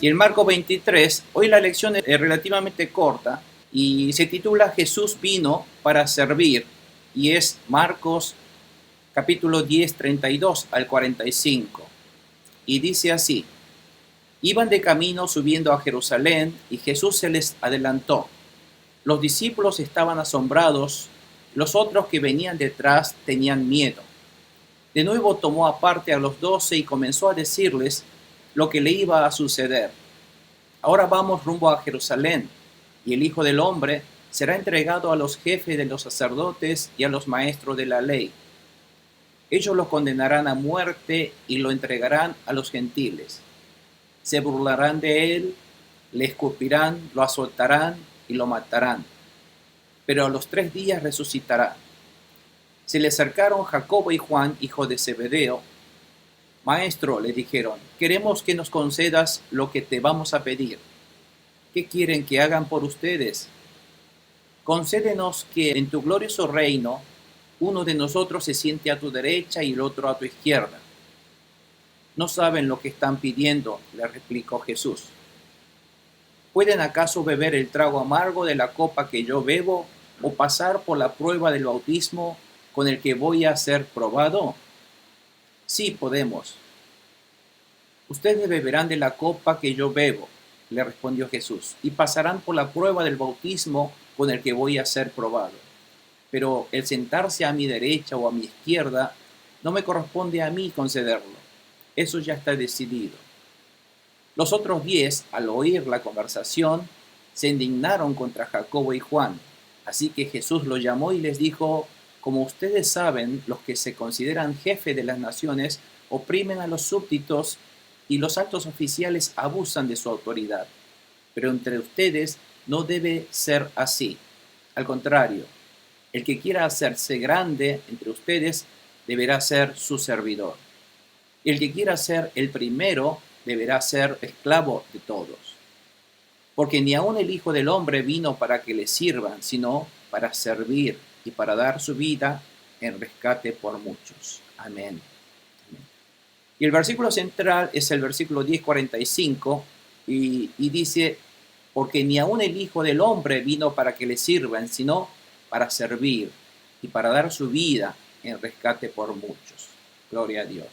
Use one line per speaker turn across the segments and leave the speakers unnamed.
Y en Marcos 23, hoy la lección es relativamente corta y se titula Jesús vino para servir, y es Marcos capítulo 10, 32 al 45. Y dice así: iban de camino subiendo a Jerusalén y Jesús se les adelantó. Los discípulos estaban asombrados, los otros que venían detrás tenían miedo. De nuevo tomó aparte a los 12 y comenzó a decirles lo que le iba a suceder. Ahora vamos rumbo a Jerusalén, y el Hijo del Hombre será entregado a los jefes de los sacerdotes y a los maestros de la ley. Ellos lo condenarán a muerte y lo entregarán a los gentiles. Se burlarán de él, le escupirán, lo azotarán y lo matarán. Pero a los 3 días resucitará. Se le acercaron Jacobo y Juan, hijo de Zebedeo. Maestro, le dijeron, queremos que nos concedas lo que te vamos a pedir. ¿Qué quieren que hagan por ustedes? Concédenos que en tu glorioso reino uno de nosotros se siente a tu derecha y el otro a tu izquierda. No saben lo que están pidiendo, le replicó Jesús. ¿Pueden acaso beber el trago amargo de la copa que yo bebo o pasar por la prueba del bautismo con el que voy a ser probado? Sí, podemos. Ustedes beberán de la copa que yo bebo, le respondió Jesús, y pasarán por la prueba del bautismo con el que voy a ser probado. Pero el sentarse a mi derecha o a mi izquierda no me corresponde a mí concederlo. Eso ya está decidido. Los otros 10, al oír la conversación, se indignaron contra Jacobo y Juan. Así que Jesús los llamó y les dijo: como ustedes saben, los que se consideran jefes de las naciones oprimen a los súbditos y los altos oficiales abusan de su autoridad. Pero entre ustedes no debe ser así. Al contrario, el que quiera hacerse grande entre ustedes deberá ser su servidor. Y el que quiera ser el primero deberá ser esclavo de todos. Porque ni aun el Hijo del Hombre vino para que le sirvan, sino para servir y para dar su vida en rescate por muchos. Amén. Y el versículo central es el versículo 10:45 y dice: porque ni aun el Hijo del Hombre vino para que le sirvan, sino para servir y para dar su vida en rescate por muchos. Gloria a Dios.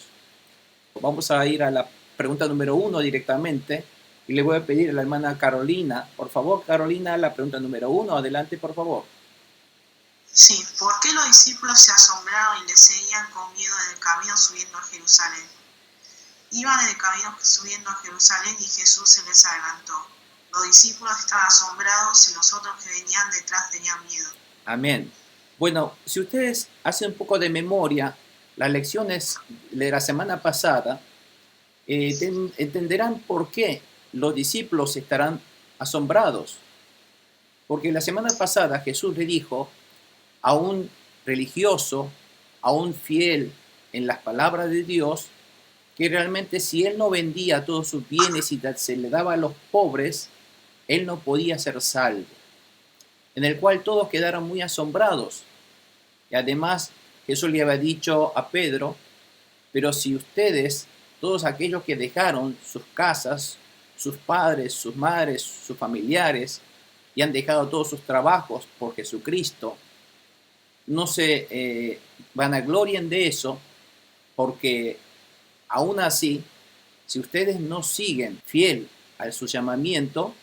Vamos a ir a la pregunta número 1 directamente y le voy a pedir a la hermana Carolina, por favor, Carolina, la pregunta número 1, adelante, por favor.
Sí, ¿por qué los discípulos se asombraron y le seguían con miedo en el camino subiendo a Jerusalén? Iban en el camino subiendo a Jerusalén y Jesús se les adelantó. Los discípulos estaban asombrados y los otros que venían detrás tenían miedo.
Amén. Bueno, si ustedes hacen un poco de memoria, las lecciones de la semana pasada, entenderán por qué los discípulos estarán asombrados. Porque la semana pasada Jesús le dijo a un religioso, a un fiel en las palabras de Dios, que realmente si él no vendía todos sus bienes y se le daba a los pobres, él no podía ser salvo. En el cual todos quedaron muy asombrados. Y además Jesús le había dicho a Pedro: pero si ustedes, todos aquellos que dejaron sus casas, sus padres, sus madres, sus familiares, y han dejado todos sus trabajos por Jesucristo, no se vanaglorien de eso, porque aún así, si ustedes no siguen fiel a su llamamiento,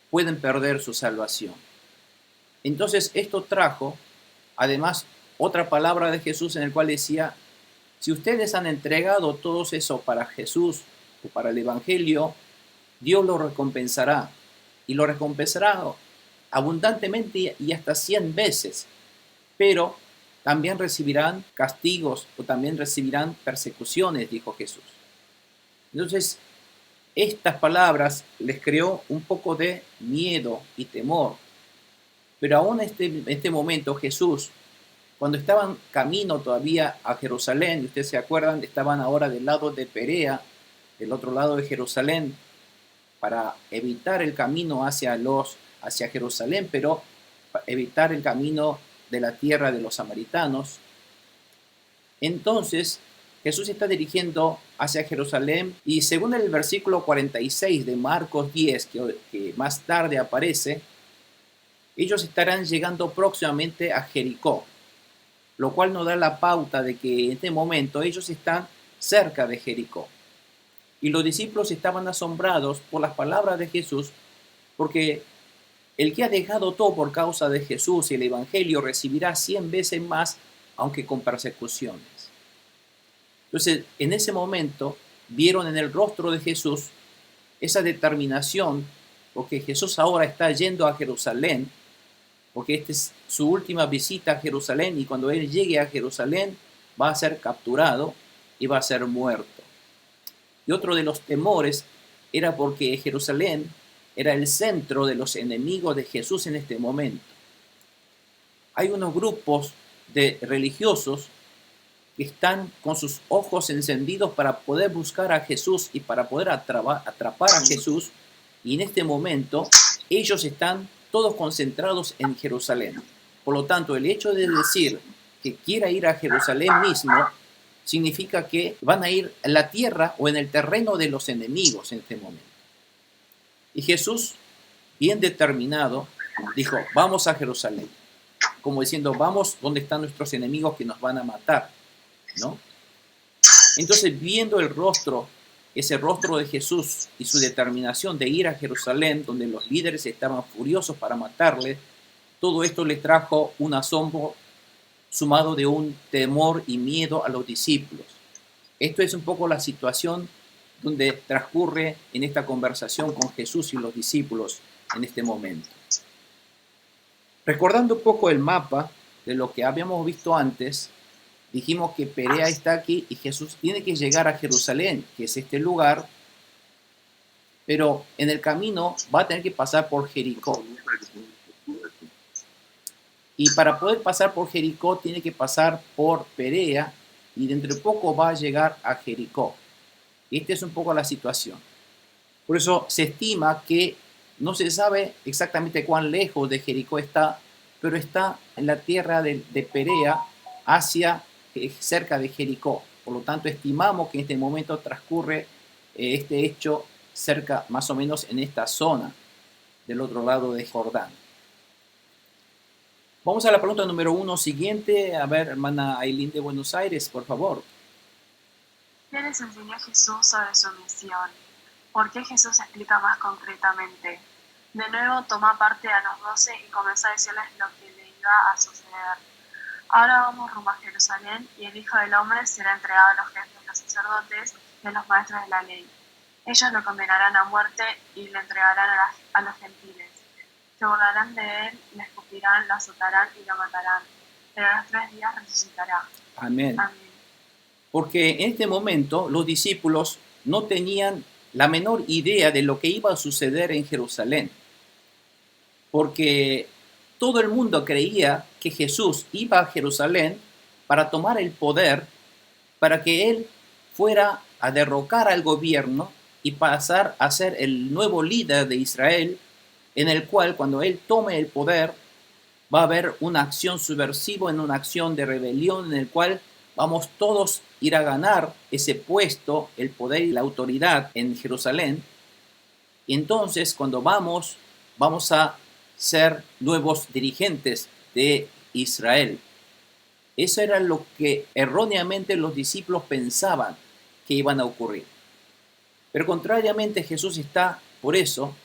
pueden perder su salvación. Entonces esto trajo, además, otra palabra de Jesús en el cual decía: si ustedes han entregado todo eso para Jesús o para el Evangelio, Dios lo recompensará, y lo recompensará abundantemente y hasta 100 veces, pero también recibirán castigos o también recibirán persecuciones, dijo Jesús. Entonces, estas palabras les creó un poco de miedo y temor, pero aún en este momento Jesús, cuando estaban camino todavía a Jerusalén, ustedes se acuerdan, estaban ahora del lado de Perea, del otro lado de Jerusalén, para evitar el camino hacia Jerusalén, pero para evitar el camino de la tierra de los samaritanos. Entonces, Jesús se está dirigiendo hacia Jerusalén y según el versículo 46 de Marcos 10, que más tarde aparece, ellos estarán llegando próximamente a Jericó, lo cual nos da la pauta de que en este momento ellos están cerca de Jericó. Y los discípulos estaban asombrados por las palabras de Jesús, porque el que ha dejado todo por causa de Jesús y el Evangelio recibirá 100 veces más, aunque con persecuciones. Entonces, en ese momento, vieron en el rostro de Jesús esa determinación, porque Jesús ahora está yendo a Jerusalén, porque esta es su última visita a Jerusalén, y cuando él llegue a Jerusalén va a ser capturado y va a ser muerto. Y otro de los temores era porque Jerusalén era el centro de los enemigos de Jesús en este momento. Hay unos grupos de religiosos que están con sus ojos encendidos para poder buscar a Jesús y para poder atrapar a Jesús, y en este momento ellos están todos concentrados en Jerusalén. Por lo tanto, el hecho de decir que quiera ir a Jerusalén mismo significa que van a ir en la tierra o en el terreno de los enemigos en este momento. Y Jesús, bien determinado, dijo, vamos a Jerusalén. Como diciendo, vamos donde están nuestros enemigos que nos van a matar, ¿no? Entonces, viendo el rostro, ese rostro de Jesús y su determinación de ir a Jerusalén, donde los líderes estaban furiosos para matarle, todo esto les trajo un asombro sumado de un temor y miedo a los discípulos. Esto es un poco la situación donde transcurre en esta conversación con Jesús y los discípulos en este momento. Recordando un poco el mapa de lo que habíamos visto antes, dijimos que Perea está aquí y Jesús tiene que llegar a Jerusalén, que es este lugar, pero en el camino va a tener que pasar por Jericó. Y para poder pasar por Jericó tiene que pasar por Perea y dentro de poco va a llegar a Jericó. Esta es un poco la situación. Por eso se estima que no se sabe exactamente cuán lejos de Jericó está, pero está en la tierra de Perea hacia cerca de Jericó. Por lo tanto, estimamos que en este momento transcurre este hecho cerca, más o menos en esta zona del otro lado de Jordán. Vamos a la pregunta número 1 siguiente. A ver, hermana Aileen de Buenos Aires, por favor.
¿Qué les enseñó Jesús sobre su misión? ¿Por qué Jesús explica más concretamente? De nuevo tomó parte a los 12 y comenzó a decirles lo que le iba a suceder. Ahora vamos rumbo a Jerusalén y el Hijo del Hombre será entregado a los jefes de los sacerdotes y a los maestros de la ley. Ellos lo condenarán a muerte y le entregarán a los gentiles. Se burlarán de él, le escupirán, lo azotarán y lo matarán. Pero a los 3 días resucitará.
Amén.
Amén.
Porque en este momento los discípulos no tenían la menor idea de lo que iba a suceder en Jerusalén. Porque todo el mundo creía que Jesús iba a Jerusalén para tomar el poder, para que él fuera a derrocar al gobierno y pasar a ser el nuevo líder de Israel, en el cual cuando él tome el poder va a haber una acción subversiva, en una acción de rebelión, en el cual vamos todos a ir a ganar ese puesto, el poder y la autoridad en Jerusalén. Y entonces cuando vamos a ser nuevos dirigentes de Israel. Eso era lo que erróneamente los discípulos pensaban que iban a ocurrir. Pero contrariamente Jesús está, por eso,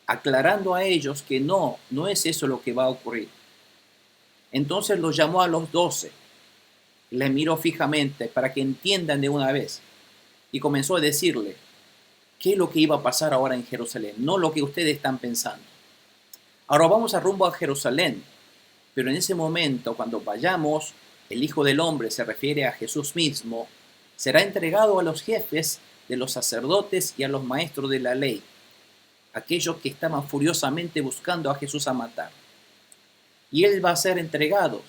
aclarando a ellos que no es eso lo que va a ocurrir. Entonces los llamó a los 12, les miró fijamente para que entiendan de una vez y comenzó a decirle qué es lo que iba a pasar ahora en Jerusalén, no lo que ustedes están pensando. Ahora vamos a rumbo a Jerusalén, pero en ese momento, cuando vayamos, el Hijo del Hombre, se refiere a Jesús mismo, será entregado a los jefes de los sacerdotes y a los maestros de la ley, aquellos que estaban furiosamente buscando a Jesús a matar. Y él va a ser entregado,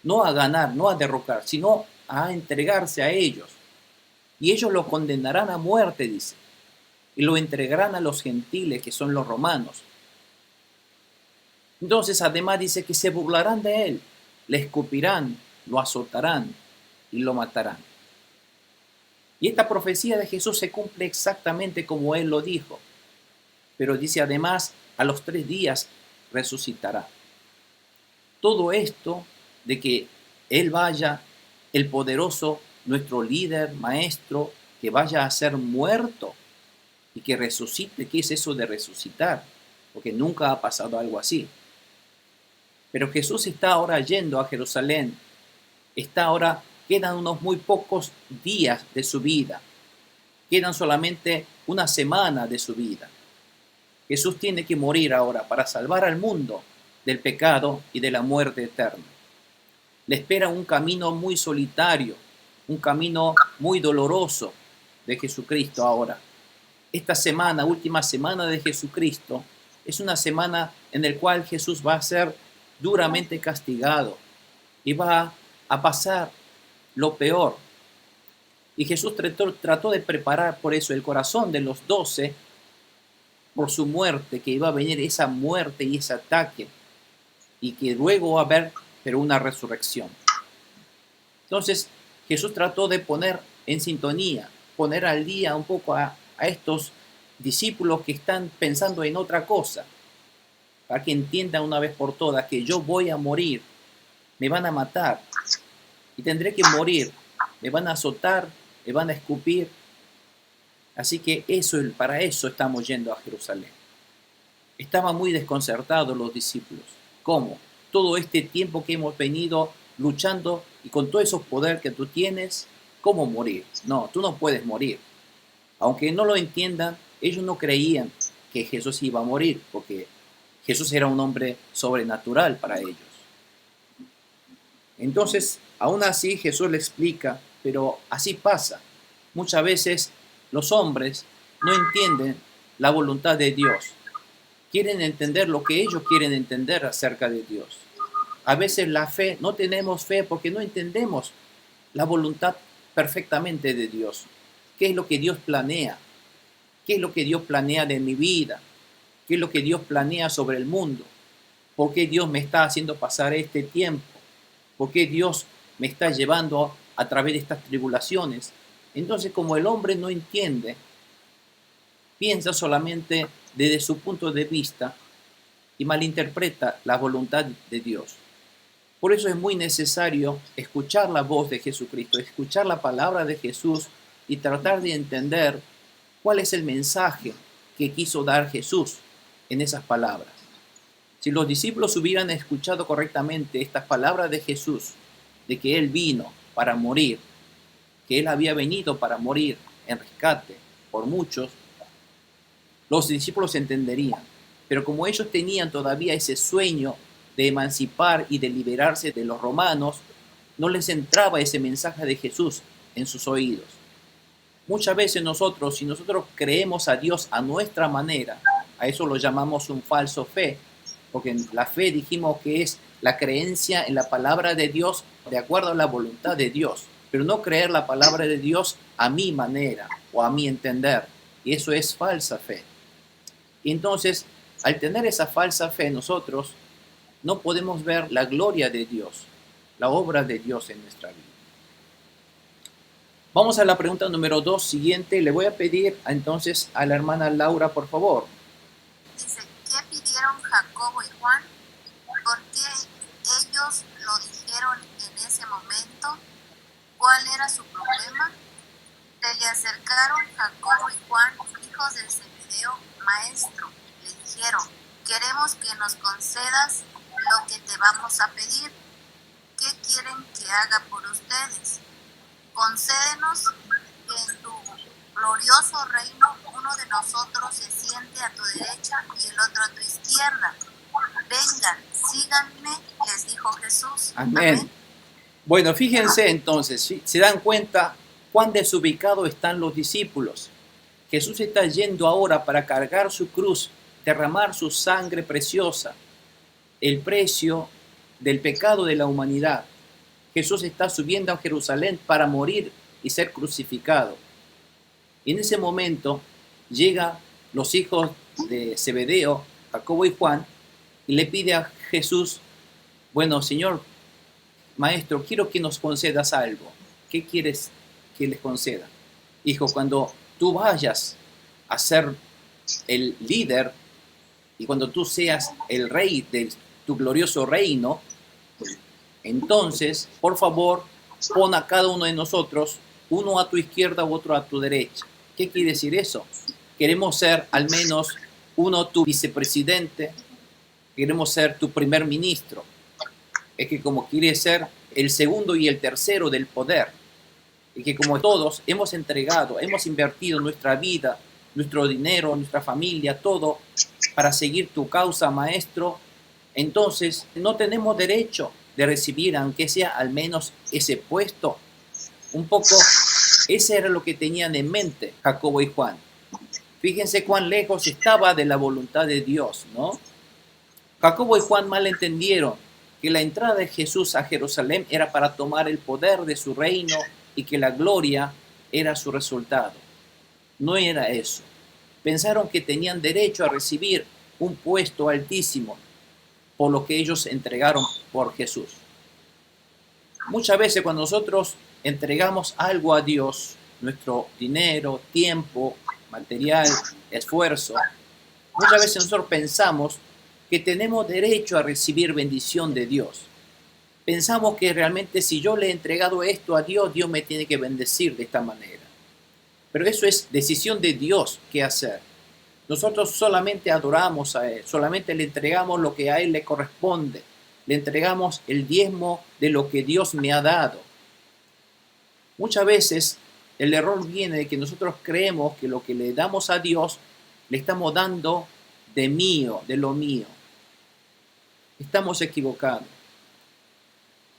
no a ganar, no a derrocar, sino a entregarse a ellos. Y ellos lo condenarán a muerte, dice, y lo entregarán a los gentiles, que son los romanos. Entonces, además dice que se burlarán de él, le escupirán, lo azotarán y lo matarán. Y esta profecía de Jesús se cumple exactamente como Él lo dijo. Pero dice además, a los 3 días resucitará. Todo esto de que Él vaya, el poderoso, nuestro líder, maestro, que vaya a ser muerto y que resucite. ¿Qué es eso de resucitar? Porque nunca ha pasado algo así. Pero Jesús está ahora yendo a Jerusalén. Quedan unos muy pocos días de su vida. Quedan solamente una semana de su vida. Jesús tiene que morir ahora para salvar al mundo del pecado y de la muerte eterna. Le espera un camino muy solitario, un camino muy doloroso de Jesucristo ahora. Esta semana, última semana de Jesucristo, es una semana en la cual Jesús va a ser duramente castigado y va a pasar lo peor. Y Jesús trató de preparar por eso el corazón de los 12 por su muerte, que iba a venir esa muerte y ese ataque, y que luego va a haber, pero una resurrección. Entonces, Jesús trató de poner en sintonía, poner al día un poco a estos discípulos que están pensando en otra cosa, para que entiendan una vez por todas que yo voy a morir, me van a matar, y tendré que morir, me van a azotar, me van a escupir. Así que para eso estamos yendo a Jerusalén. Estaban muy desconcertados los discípulos. ¿Cómo? Todo este tiempo que hemos venido luchando y con todos esos poderes que tú tienes, ¿cómo morir? No, tú no puedes morir. Aunque no lo entiendan, ellos no creían que Jesús iba a morir, porque Jesús era un hombre sobrenatural para ellos. Entonces, aún así Jesús le explica, pero así pasa. Muchas veces los hombres no entienden la voluntad de Dios. Quieren entender lo que ellos quieren entender acerca de Dios. A veces la fe, no tenemos fe porque no entendemos la voluntad perfectamente de Dios. ¿Qué es lo que Dios planea? ¿Qué es lo que Dios planea de mi vida? ¿Qué es lo que Dios planea sobre el mundo? ¿Por qué Dios me está haciendo pasar este tiempo? ¿Por qué Dios me está llevando a través de estas tribulaciones? Entonces, como el hombre no entiende, piensa solamente desde su punto de vista y malinterpreta la voluntad de Dios. Por eso es muy necesario escuchar la voz de Jesucristo, escuchar la palabra de Jesús y tratar de entender cuál es el mensaje que quiso dar Jesús en esas palabras. Si los discípulos hubieran escuchado correctamente estas palabras de Jesús, de que Él vino para morir, que Él había venido para morir en rescate por muchos, los discípulos entenderían. Pero como ellos tenían todavía ese sueño de emancipar y de liberarse de los romanos, no les entraba ese mensaje de Jesús en sus oídos. Muchas veces si nosotros creemos a Dios a nuestra manera, a eso lo llamamos un falso fe, porque la fe dijimos que es la creencia en la palabra de Dios de acuerdo a la voluntad de Dios, pero no creer la palabra de Dios a mi manera o a mi entender, y eso es falsa fe. Y entonces, al tener esa falsa fe, nosotros no podemos ver la gloria de Dios, la obra de Dios en nuestra vida. Vamos a la pregunta número 2 siguiente. Le voy a pedir entonces a la hermana Laura, por favor.
Dice, ¿qué pidieron Jacobo y Juan? ¿Por qué ellos lo dijeron en ese momento? ¿Cuál era su problema? Se le acercaron Jacobo y Juan, hijos de Zebedeo, maestro. Le dijeron, queremos que nos concedas lo que te vamos a pedir. ¿Qué quieren que haga por ustedes? Concédenos que en tu glorioso reino uno de nosotros se siente a tu derecha y el otro a tu izquierda. Vengan, síganme, les dijo Jesús.
Amén. Bueno, fíjense entonces, se dan cuenta cuán desubicados están los discípulos. Jesús está yendo ahora para cargar su cruz, derramar su sangre preciosa, el precio del pecado de la humanidad. Jesús está subiendo a Jerusalén para morir y ser crucificado. Y en ese momento llegan los hijos de Zebedeo, Jacobo y Juan, y le pide a Jesús, bueno, Señor, Maestro, quiero que nos concedas algo. ¿Qué quieres que les conceda? Hijo, cuando tú vayas a ser el líder y cuando tú seas el rey de tu glorioso reino, entonces, por favor, pon a cada uno de nosotros, uno a tu izquierda u otro a tu derecha. ¿Qué quiere decir eso? Queremos ser al menos uno tu vicepresidente, queremos ser tu primer ministro. Es que como quiere ser el segundo y el tercero del poder, y que como todos hemos entregado, hemos invertido nuestra vida, nuestro dinero, nuestra familia, todo para seguir tu causa, maestro, entonces no tenemos derecho de recibir, aunque sea al menos ese puesto. Un poco, ese era lo que tenían en mente Jacobo y Juan. Fíjense cuán lejos estaba de la voluntad de Dios, ¿no? Jacobo y Juan mal entendieron que la entrada de Jesús a Jerusalén era para tomar el poder de su reino y que la gloria era su resultado. No era eso. Pensaron que tenían derecho a recibir un puesto altísimo por lo que ellos entregaron por Jesús. Muchas veces cuando nosotros entregamos algo a Dios, nuestro dinero, tiempo, material, esfuerzo, muchas veces nosotros pensamos que tenemos derecho a recibir bendición de Dios. Pensamos que realmente si yo le he entregado esto a Dios, Dios me tiene que bendecir de esta manera. Pero eso es decisión de Dios qué hacer. Nosotros solamente adoramos a Él, solamente le entregamos lo que a Él le corresponde. Le entregamos el diezmo de lo que Dios me ha dado. Muchas veces el error viene de que nosotros creemos que lo que le damos a Dios, le estamos dando de mío, de lo mío. Estamos equivocados.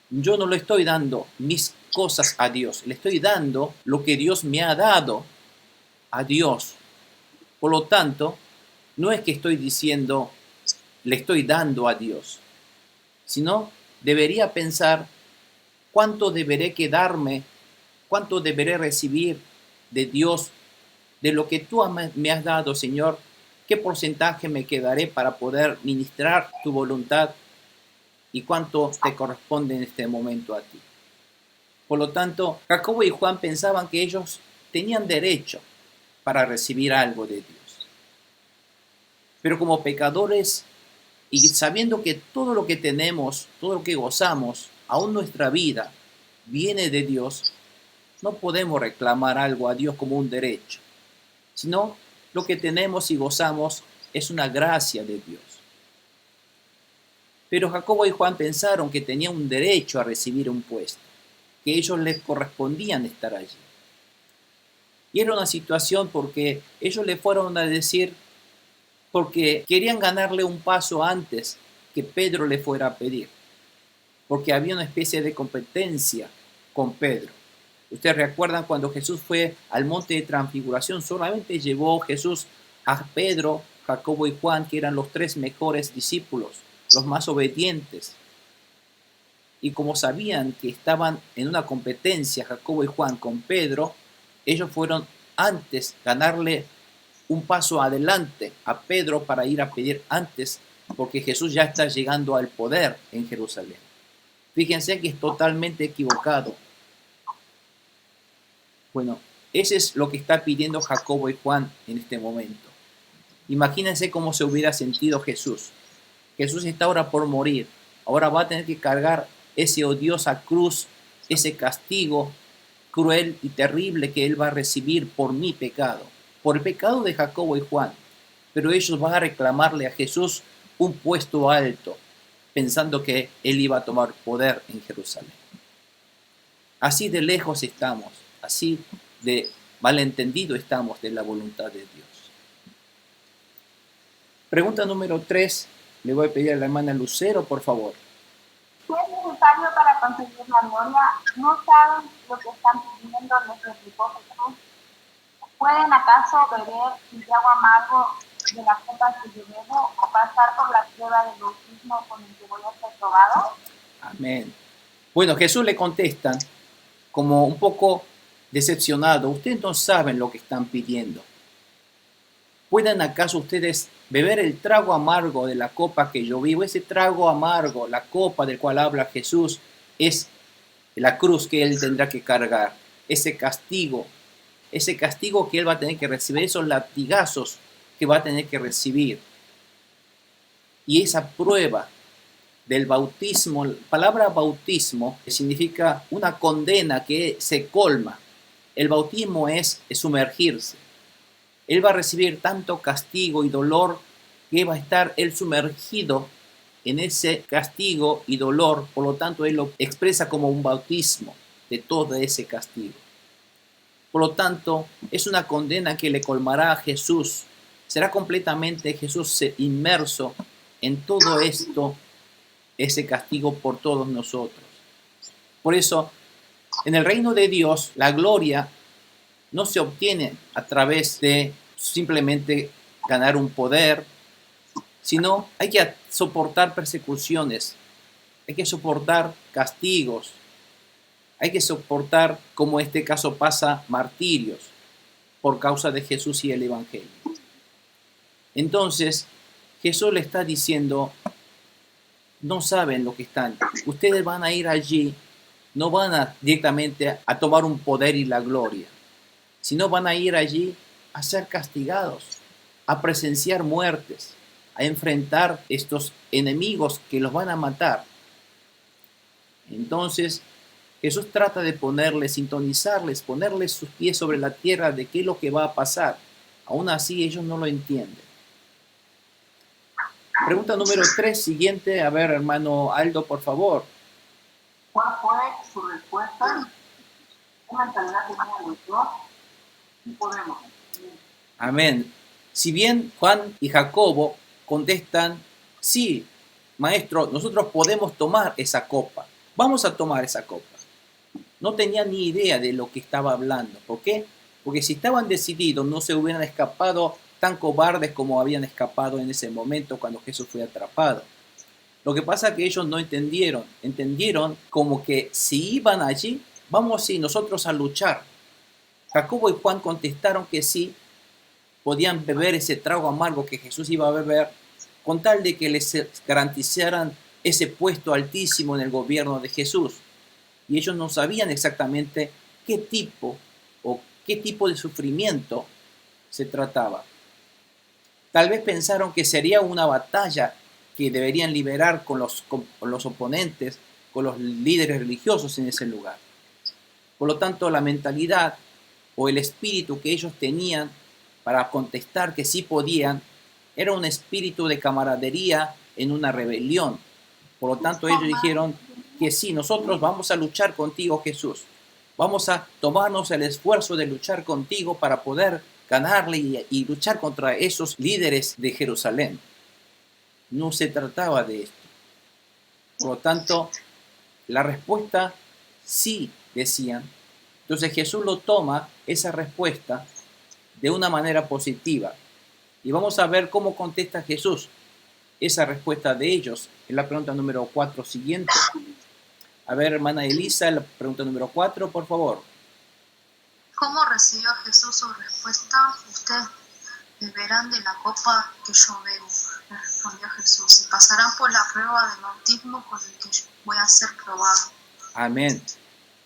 Yo no le estoy dando mis cosas a Dios, le estoy dando lo que Dios me ha dado a Dios. Por lo tanto, no es que estoy diciendo le estoy dando a Dios, sino debería pensar cuánto deberé quedarme, cuánto deberé recibir de Dios, de lo que tú me has dado, Señor, qué porcentaje me quedaré para poder ministrar tu voluntad y cuánto te corresponde en este momento a ti. Por lo tanto, Jacobo y Juan pensaban que ellos tenían derecho para recibir algo de Dios. Pero como pecadores y sabiendo que todo lo que tenemos, todo lo que gozamos, aún nuestra vida, viene de Dios, no podemos reclamar algo a Dios como un derecho, sino lo que tenemos y gozamos es una gracia de Dios. Pero Jacobo y Juan pensaron que tenían un derecho a recibir un puesto, que a ellos les correspondían estar allí. Y era una situación porque ellos le fueron a decir, porque querían ganarle un paso antes que Pedro le fuera a pedir, porque había una especie de competencia con Pedro. Ustedes recuerdan cuando Jesús fue al monte de transfiguración, solamente llevó Jesús a Pedro, Jacobo y Juan, que eran los tres mejores discípulos, los más obedientes. Y como sabían que estaban en una competencia Jacobo y Juan con Pedro, ellos fueron antes ganarle un paso adelante a Pedro para ir a pedir antes, porque Jesús ya está llegando al poder en Jerusalén. Fíjense que es totalmente equivocado. Bueno, ese es lo que está pidiendo Jacobo y Juan en este momento. Imagínense cómo se hubiera sentido Jesús. Jesús está ahora por morir. Ahora va a tener que cargar ese odiosa cruz, ese castigo cruel y terrible que él va a recibir por mi pecado, por el pecado de Jacobo y Juan. Pero ellos van a reclamarle a Jesús un puesto alto, pensando que él iba a tomar poder en Jerusalén. Así de lejos estamos, así de malentendido estamos de la voluntad de Dios. Pregunta número 3. Le voy a pedir a la hermana Lucero, por favor.
Si es necesario para conseguir la gloria, ¿no saben lo que están pidiendo? Les replicó Jesús. ¿Pueden acaso beber el agua amargo de la copa que yo bebo o pasar por la prueba del bautismo con el que voy a ser probado?
Amén. Bueno, Jesús le contesta como un poco decepcionado. Ustedes no saben lo que están pidiendo. ¿Pueden acaso ustedes beber el trago amargo de la copa que yo vivo? Ese trago amargo, la copa del cual habla Jesús, es la cruz que él tendrá que cargar, ese castigo ese castigo que él va a tener que recibir, esos latigazos que va a tener que recibir. Y esa prueba del bautismo, la palabra bautismo significa una condena que se colma. El bautismo es sumergirse. Él va a recibir tanto castigo y dolor que va a estar él sumergido en ese castigo y dolor. Por lo tanto, él lo expresa como un bautismo de todo ese castigo. Por lo tanto, es una condena que le colmará a Jesús. Será completamente Jesús inmerso en todo esto, ese castigo por todos nosotros. Por eso, en el reino de Dios, la gloria no se obtiene a través de simplemente ganar un poder, sino hay que soportar persecuciones, hay que soportar castigos, hay que soportar, como en este caso pasa, martirios por causa de Jesús y el Evangelio. Entonces, Jesús le está diciendo, no saben lo que están, ustedes van a ir allí, no van directamente a tomar un poder y la gloria, sino van a ir allí a ser castigados, a presenciar muertes, a enfrentar estos enemigos que los van a matar. Entonces, Jesús trata de sintonizarles, ponerles sus pies sobre la tierra de qué es lo que va a pasar. Aún así, ellos no lo entienden. Pregunta número 3, siguiente. A ver, hermano Aldo, por favor.
¿Cuál fue su respuesta? ¿Qué mentalidad tenían los dos? No podemos.
Amén. Si bien Juan y Jacobo contestan, sí, maestro, nosotros podemos tomar esa copa. Vamos a tomar esa copa. No tenían ni idea de lo que estaba hablando. ¿Por qué? Porque si estaban decididos, no se hubieran escapado tan cobardes como habían escapado en ese momento cuando Jesús fue atrapado. Lo que pasa es que ellos no entendieron. Entendieron como que si iban allí, vamos sí, nosotros a luchar. Jacobo y Juan contestaron que sí, podían beber ese trago amargo que Jesús iba a beber, con tal de que les garantizaran ese puesto altísimo en el gobierno de Jesús. Y ellos no sabían exactamente qué tipo de sufrimiento se trataba. Tal vez pensaron que sería una batalla que deberían liberar con los oponentes, con los líderes religiosos en ese lugar. Por lo tanto, la mentalidad o el espíritu que ellos tenían para contestar que sí podían, era un espíritu de camaradería en una rebelión. Por lo tanto, ellos dijeron que sí, nosotros vamos a luchar contigo, Jesús. Vamos a tomarnos el esfuerzo de luchar contigo para poder ganarle y luchar contra esos líderes de Jerusalén. No se trataba de esto. Por lo tanto, la respuesta sí, decían. Entonces Jesús lo toma, esa respuesta, de una manera positiva. Y vamos a ver cómo contesta Jesús esa respuesta de ellos. En la pregunta número 4 siguiente. A ver, hermana Elisa, la pregunta número 4, por favor.
¿Cómo recibió Jesús su respuesta? Ustedes beberán de la copa que yo bebo, le respondió Jesús, y pasarán por la prueba del bautismo con el que yo voy a ser probado.
Amén.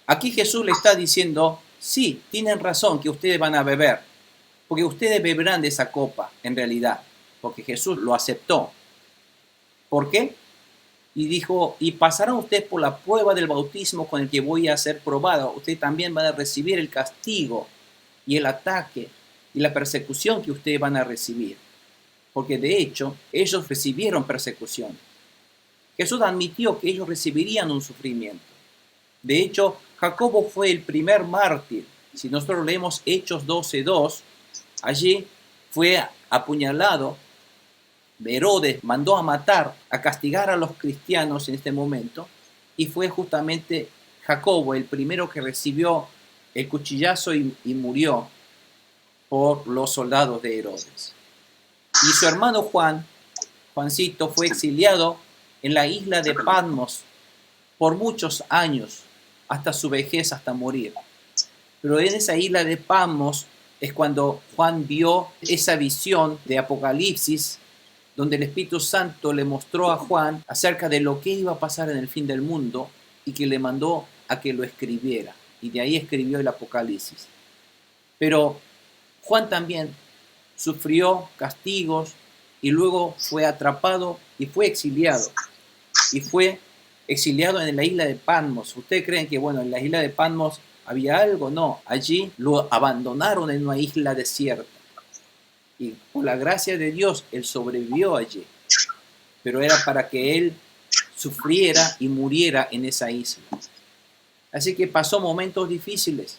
Aquí Jesús le está diciendo, sí, tienen razón que ustedes van a beber, porque ustedes beberán de esa copa, en realidad, porque Jesús lo aceptó. ¿Por qué? Y dijo, y pasarán ustedes por la prueba del bautismo con el que voy a ser probado. Ustedes también van a recibir el castigo y el ataque y la persecución que ustedes van a recibir. Porque de hecho, ellos recibieron persecución. Jesús admitió que ellos recibirían un sufrimiento. De hecho, Jacobo fue el primer mártir. Si nosotros leemos Hechos 12:2, allí fue apuñalado. Herodes mandó a matar, a castigar a los cristianos en este momento, y fue justamente Jacobo el primero que recibió el cuchillazo y murió por los soldados de Herodes. Y su hermano Juancito, fue exiliado en la isla de Patmos por muchos años, hasta su vejez, hasta morir. Pero en esa isla de Patmos es cuando Juan vio esa visión de Apocalipsis, donde el Espíritu Santo le mostró a Juan acerca de lo que iba a pasar en el fin del mundo y que le mandó a que lo escribiera. Y de ahí escribió el Apocalipsis. Pero Juan también sufrió castigos y luego fue atrapado y fue exiliado. Y fue exiliado en la isla de Patmos. ¿Ustedes creen que, bueno, en la isla de Patmos había algo? No, allí lo abandonaron en una isla desierta. Y por la gracia de Dios, él sobrevivió allí. Pero era para que él sufriera y muriera en esa isla. Así que pasó momentos difíciles,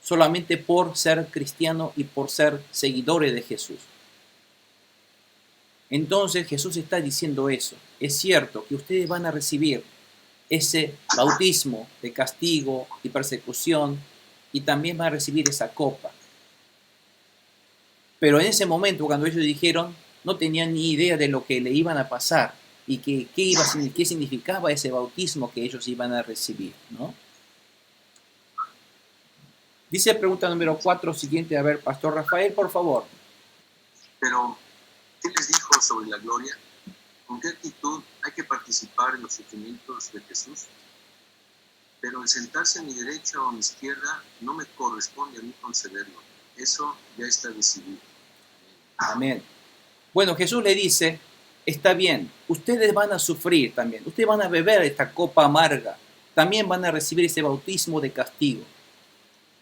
solamente por ser cristiano y por ser seguidores de Jesús. Entonces Jesús está diciendo eso. Es cierto que ustedes van a recibir ese bautismo de castigo y persecución y también van a recibir esa copa. Pero en ese momento, cuando ellos dijeron, no tenían ni idea de lo que le iban a pasar y qué significaba ese bautismo que ellos iban a recibir, ¿no? Dice pregunta número 4 siguiente, a ver, Pastor Rafael, por favor.
Pero, ¿qué les dijo sobre la gloria? ¿Con qué actitud hay que participar en los sufrimientos de Jesús? Pero el sentarse a mi derecha o a mi izquierda no me corresponde a mí concederlo. Eso ya está decidido.
Amén. Bueno, Jesús le dice, está bien, ustedes van a sufrir también, ustedes van a beber esta copa amarga, también van a recibir ese bautismo de castigo.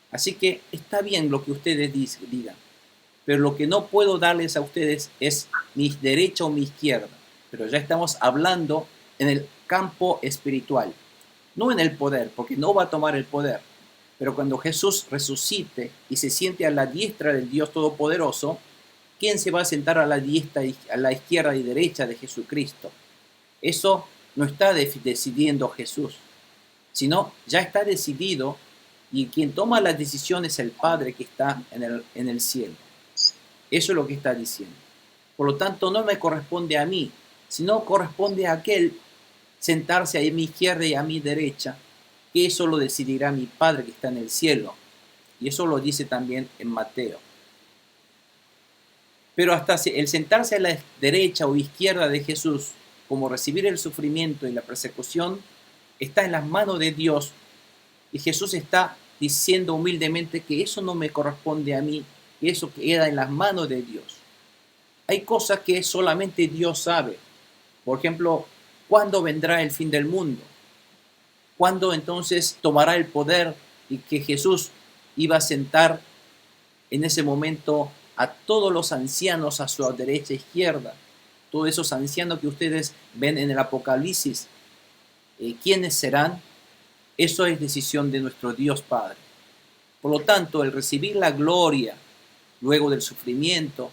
Así que está bien lo que ustedes digan, pero lo que no puedo darles a ustedes es mi derecha o mi izquierda. Pero ya estamos hablando en el campo espiritual, no en el poder, porque no va a tomar el poder. Pero cuando Jesús resucite y se siente a la diestra del Dios Todopoderoso, ¿quién se va a sentar a la diestra, a la izquierda y derecha de Jesucristo? Eso no está decidiendo Jesús, sino ya está decidido, y quien toma las decisiones es el Padre que está en el cielo. Eso es lo que está diciendo. Por lo tanto, no me corresponde a mí, sino corresponde a aquel sentarse a mi izquierda y a mi derecha, que eso lo decidirá mi Padre que está en el cielo. Y eso lo dice también en Mateo. Pero hasta el sentarse a la derecha o izquierda de Jesús, como recibir el sufrimiento y la persecución, está en las manos de Dios. Y Jesús está diciendo humildemente que eso no me corresponde a mí, que eso queda en las manos de Dios. Hay cosas que solamente Dios sabe. Por ejemplo, ¿cuándo vendrá el fin del mundo? ¿Cuándo entonces tomará el poder y que Jesús iba a sentar en ese momento a todos los ancianos a su derecha e izquierda? Todos esos ancianos que ustedes ven en el Apocalipsis, ¿quiénes serán? Eso es decisión de nuestro Dios Padre. Por lo tanto, el recibir la gloria luego del sufrimiento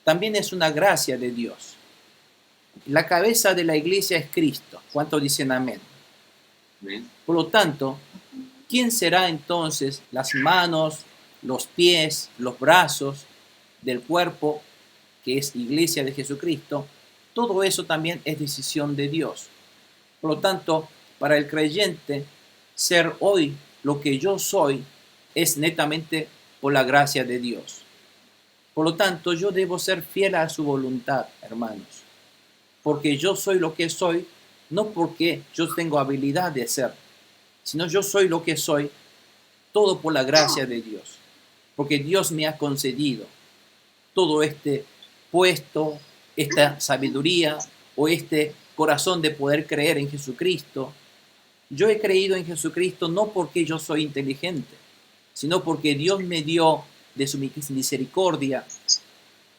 también es una gracia de Dios. La cabeza de la iglesia es Cristo. ¿Cuántos dicen amén?
Amén.
Por lo tanto, ¿quién será entonces las manos, los pies, los brazos del cuerpo que es iglesia de Jesucristo? Todo eso también es decisión de Dios. Por lo tanto, para el creyente, ser hoy lo que yo soy es netamente por la gracia de Dios. Por lo tanto, yo debo ser fiel a su voluntad, hermanos. Porque yo soy lo que soy, no porque yo tengo habilidad de ser, sino yo soy lo que soy, todo por la gracia de Dios. Porque Dios me ha concedido todo este puesto, esta sabiduría o este corazón de poder creer en Jesucristo. Yo he creído en Jesucristo no porque yo soy inteligente, sino porque Dios me dio de su misericordia,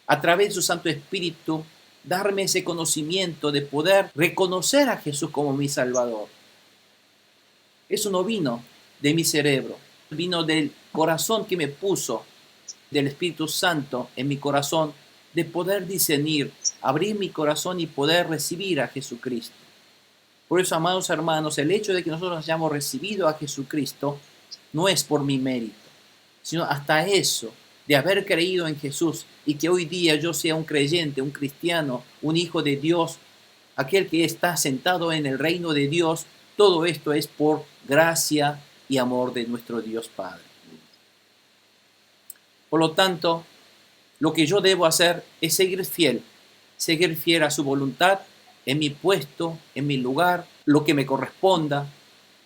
a través de su Santo Espíritu, darme ese conocimiento de poder reconocer a Jesús como mi Salvador. Eso no vino de mi cerebro, vino del corazón que me puso, del Espíritu Santo en mi corazón, de poder discernir, abrir mi corazón y poder recibir a Jesucristo. Por eso, amados hermanos, el hecho de que nosotros hayamos recibido a Jesucristo no es por mi mérito, sino hasta eso, de haber creído en Jesús y que hoy día yo sea un creyente, un cristiano, un hijo de Dios, aquel que está sentado en el reino de Dios, todo esto es por gracia y amor de nuestro Dios Padre. Por lo tanto, lo que yo debo hacer es seguir fiel a su voluntad, en mi puesto, en mi lugar, lo que me corresponda.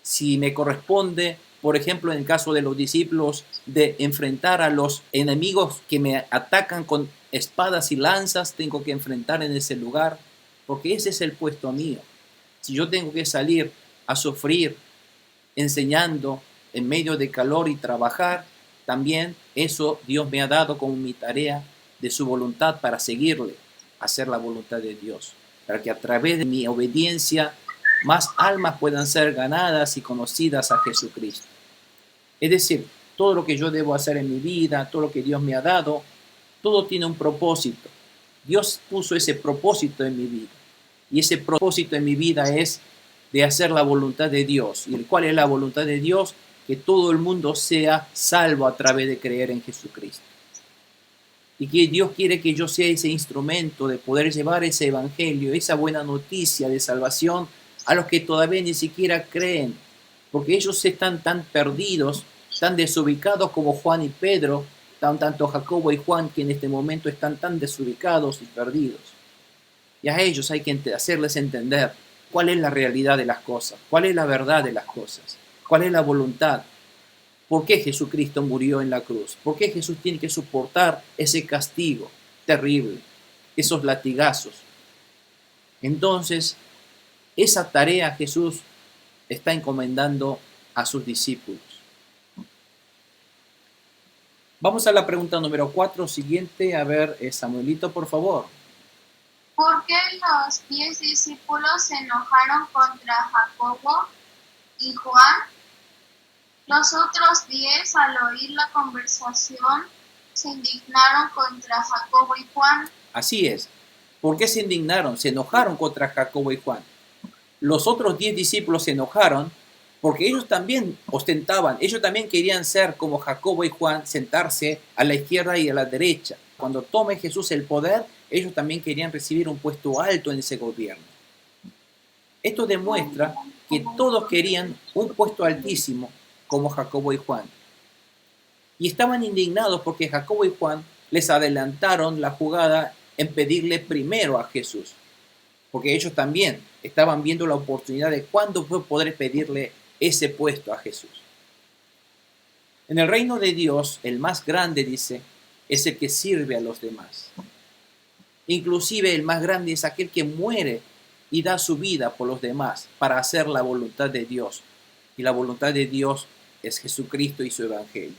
Si me corresponde por ejemplo, en el caso de los discípulos, de enfrentar a los enemigos que me atacan con espadas y lanzas, tengo que enfrentar en ese lugar, porque ese es el puesto mío. Si yo tengo que salir a sufrir enseñando en medio de calor y trabajar, también eso Dios me ha dado como mi tarea de su voluntad para seguirle, hacer la voluntad de Dios, para que a través de mi obediencia más almas puedan ser ganadas y conocidas a Jesucristo. Es decir, todo lo que yo debo hacer en mi vida, todo lo que Dios me ha dado, todo tiene un propósito. Dios puso ese propósito en mi vida. Y ese propósito en mi vida es de hacer la voluntad de Dios. ¿Y cuál es la voluntad de Dios? Que todo el mundo sea salvo a través de creer en Jesucristo. Y que Dios quiere que yo sea ese instrumento de poder llevar ese evangelio, esa buena noticia de salvación a los que todavía ni siquiera creen, porque ellos están tan perdidos, tan desubicados como Juan y Pedro, tanto Jacobo y Juan, que en este momento están tan desubicados y perdidos. Y a ellos hay que hacerles entender cuál es la realidad de las cosas, cuál es la verdad de las cosas, cuál es la voluntad, por qué Jesucristo murió en la cruz, por qué Jesús tiene que soportar ese castigo terrible, esos latigazos. Entonces, esa tarea Jesús está encomendando a sus discípulos. Vamos a la pregunta número 4, siguiente. A ver, Samuelito, por favor.
¿Por qué los 10 discípulos se enojaron contra Jacobo y Juan? Los otros 10, al oír la conversación, se indignaron contra Jacobo y Juan.
Así es. ¿Por qué se indignaron? Se enojaron contra Jacobo y Juan. Los otros 10 discípulos se enojaron porque ellos también ostentaban, ellos también querían ser como Jacobo y Juan, sentarse a la izquierda y a la derecha. Cuando tome Jesús el poder, ellos también querían recibir un puesto alto en ese gobierno. Esto demuestra que todos querían un puesto altísimo como Jacobo y Juan. Y estaban indignados porque Jacobo y Juan les adelantaron la jugada en pedirle primero a Jesús. Porque ellos también estaban viendo la oportunidad de cuándo poder pedirle ese puesto a Jesús. En el reino de Dios, el más grande, dice, es el que sirve a los demás. Inclusive el más grande es aquel que muere y da su vida por los demás para hacer la voluntad de Dios. Y la voluntad de Dios es Jesucristo y su evangelio.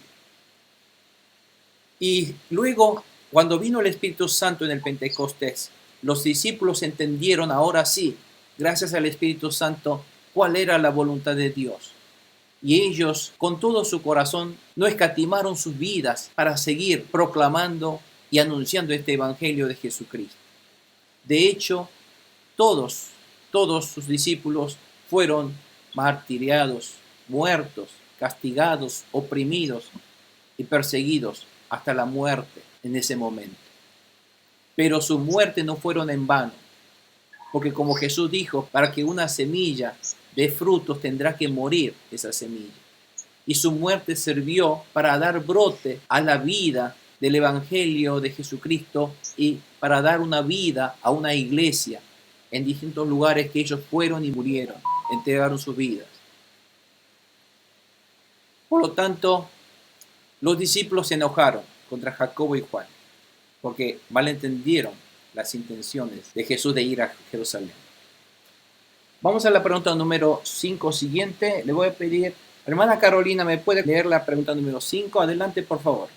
Y luego, cuando vino el Espíritu Santo en el Pentecostés, los discípulos entendieron ahora sí, gracias al Espíritu Santo, cuál era la voluntad de Dios. Y ellos, con todo su corazón, no escatimaron sus vidas para seguir proclamando y anunciando este evangelio de Jesucristo. De hecho, todos sus discípulos fueron martiriados, muertos, castigados, oprimidos y perseguidos hasta la muerte en ese momento. Pero su muerte no fueron en vano, porque como Jesús dijo, para que una semilla dé frutos tendrá que morir esa semilla. Y su muerte sirvió para dar brote a la vida del evangelio de Jesucristo y para dar una vida a una iglesia en distintos lugares que ellos fueron y murieron, entregaron sus vidas. Por lo tanto, los discípulos se enojaron contra Jacobo y Juan, porque malentendieron las intenciones de Jesús de ir a Jerusalén. Vamos a la pregunta número 5 siguiente. Le voy a pedir, hermana Carolina, ¿me puede leer la pregunta número 5? Adelante, por favor.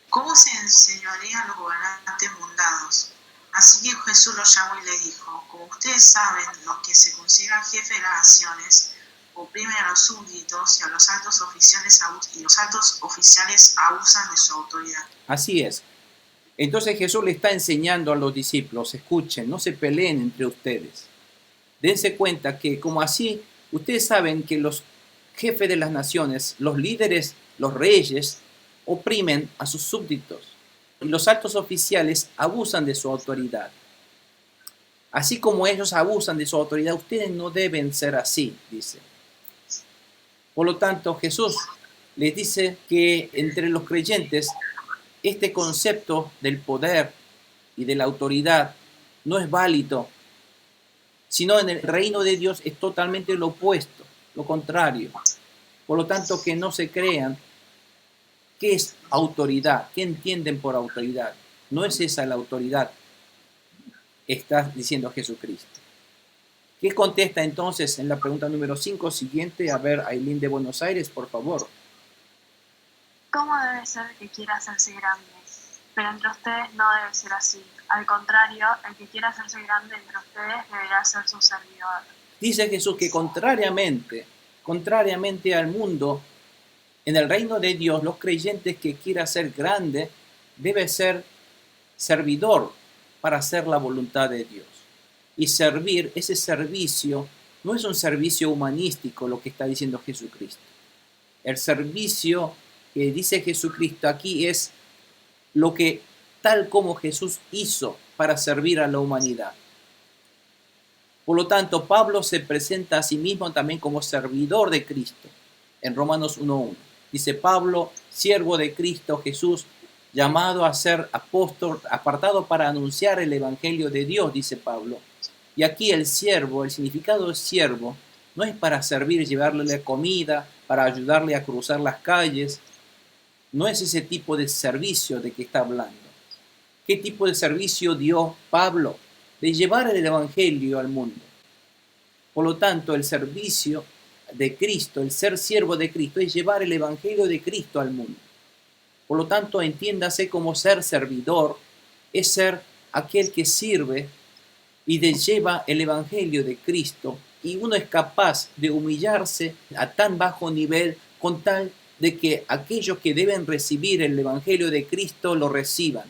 ¿Cómo se enseñarían los gobernantes mundanos? Así que Jesús los llamó y le dijo, como ustedes saben, los que se consideran jefes de las naciones oprimen a los súbditos y a los altos oficiales abusan de su autoridad.
Así es. Entonces Jesús le está enseñando a los discípulos, escuchen, no se peleen entre ustedes. Dense cuenta que como así, ustedes saben que los jefes de las naciones, los líderes, los reyes, oprimen a sus súbditos y los altos oficiales abusan de su autoridad. Así como ellos abusan de su autoridad, ustedes no deben ser así, dice. Por lo tanto, Jesús les dice que entre los creyentes este concepto del poder y de la autoridad no es válido, sino en el reino de Dios es totalmente lo opuesto, lo contrario. Por lo tanto, que no se crean. ¿Qué es autoridad? ¿Qué entienden por autoridad? No es esa la autoridad, está diciendo Jesucristo. ¿Qué contesta entonces en la pregunta número 5 siguiente? A ver, Aileen de Buenos Aires, por favor.
¿Cómo debe ser el que quiera hacerse grande? Pero entre ustedes no debe ser así. Al contrario, el que quiera hacerse grande entre ustedes deberá ser su servidor.
Dice Jesús que contrariamente al mundo, en el reino de Dios, los creyentes que quiera ser grande debe ser servidor para hacer la voluntad de Dios. Y servir, ese servicio, no es un servicio humanístico lo que está diciendo Jesucristo. El servicio que dice Jesucristo aquí es lo que tal como Jesús hizo para servir a la humanidad. Por lo tanto, Pablo se presenta a sí mismo también como servidor de Cristo. En Romanos 1:1 dice Pablo, siervo de Cristo Jesús, llamado a ser apóstol, apartado para anunciar el evangelio de Dios, dice Pablo. Y aquí el siervo, el significado de siervo, no es para servir, llevarle comida, para ayudarle a cruzar las calles. No es ese tipo de servicio de que está hablando. ¿Qué tipo de servicio dio Pablo? De llevar el evangelio al mundo. Por lo tanto, el servicio de Cristo, el ser siervo de Cristo, es llevar el evangelio de Cristo al mundo. Por lo tanto, entiéndase como ser servidor, es ser aquel que sirve y lleva el evangelio de Cristo, y uno es capaz de humillarse a tan bajo nivel con tal de que aquellos que deben recibir el evangelio de Cristo lo reciban.